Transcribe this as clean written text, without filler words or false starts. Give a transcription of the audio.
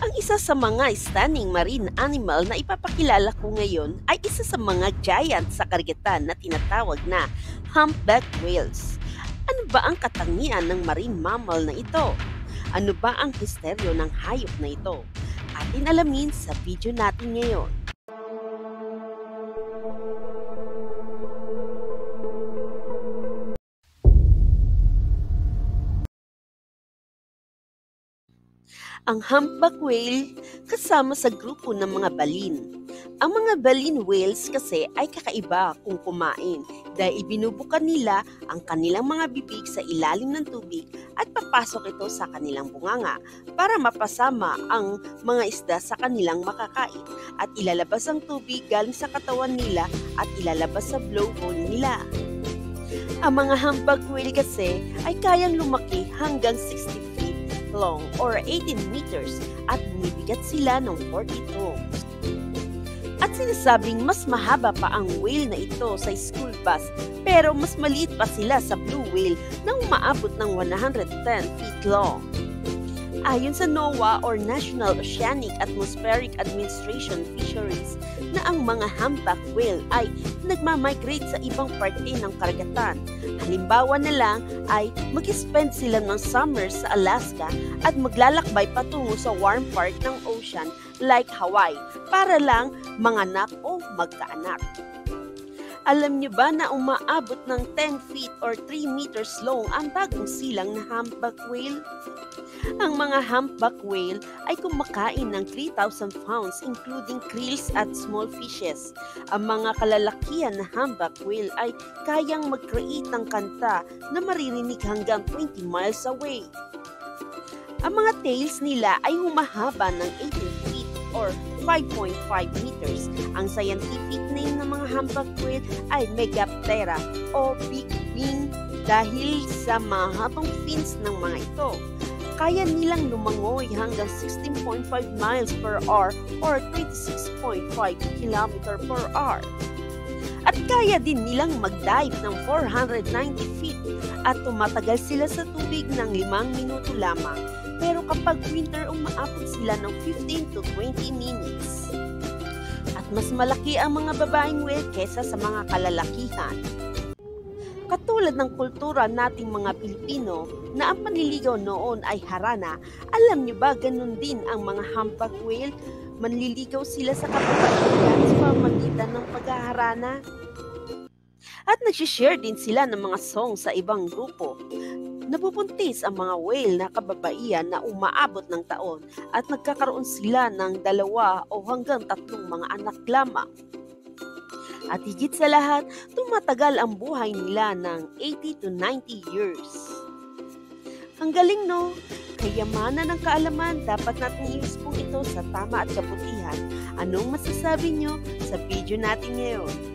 Ang isa sa mga stunning marine animal na ipapakilala ko ngayon ay isa sa mga giant sa karagatan na tinatawag na humpback whales. Ano ba ang katangian ng marine mammal na ito? Ano ba ang misteryo ng hayop na ito? Atin alamin sa video natin ngayon. Ang humpback whale kasama sa grupo ng mga balin. Ang mga baleen whales kasi ay kakaiba kung kumain dahil ibinubukan nila ang kanilang mga bibig sa ilalim ng tubig at papasok ito sa kanilang bunganga para mapasama ang mga isda sa kanilang makakain at ilalabas ang tubig galing sa katawan nila at ilalabas sa blowhole nila. Ang mga humpback whale kasi ay kayang lumaki hanggang 60 feet long or 18 meters at bumibigat sila ng 40 tons. At sinasabing mas mahaba pa ang whale na ito sa school bus pero mas maliit pa sila sa blue whale na umaabot ng 110 feet long. Ayon sa NOAA or National Oceanic Atmospheric Administration Fisheries na ang mga humpback whale ay nagmamigrate sa ibang parte ng karagatan. Halimbawa na lang ay mag-spend sila ng summer sa Alaska at maglalakbay patungo sa warm part ng ocean like Hawaii para lang manganak o magkaanak. Alam niyo ba na umaabot ng 10 feet or 3 meters long ang bagong silang na humpback whale? Ang mga humpback whale ay kumakain ng 3,000 pounds including krills at small fishes. Ang mga kalalakihan na humpback whale ay kayang mag-create ng kanta na maririnig hanggang 20 miles away. Ang mga tails nila ay humahaba ng 18 feet or 5.5 meters. Ang scientific name ng mga humpback whale ay Megaptera o big wing dahil sa mahabang fins ng mga ito. Kaya nilang lumangoy hanggang 16.5 miles per hour or 26.5 km per hour. At kaya din nilang mag-dive ng 490 feet at tumatagal sila sa tubig ng 5 minuto lamang. Pero kapag winter, umaabot sila ng 15 to 20 minutes. At mas malaki ang mga babaeng whale kesa sa mga kalalakihan. Katulad ng kultura nating mga Pilipino na ang panliligaw noon ay harana, alam niyo ba ganun din ang mga humpback whale? Manliligaw sila sa kapatid sa pamamagitan ng paghaharana. At nagsishare din sila ng mga song sa ibang grupo. Nabubuntis ang mga whale na kababaihan na umaabot ng taon at nagkakaroon sila ng 2 o hanggang 3 mga anak lamang. At higit sa lahat, tumatagal ang buhay nila ng 80 to 90 years. Ang galing, no? Kayamanan ng kaalaman, dapat natin i-use po ito sa tama at kabutihan. Anong masasabi nyo sa video natin ngayon?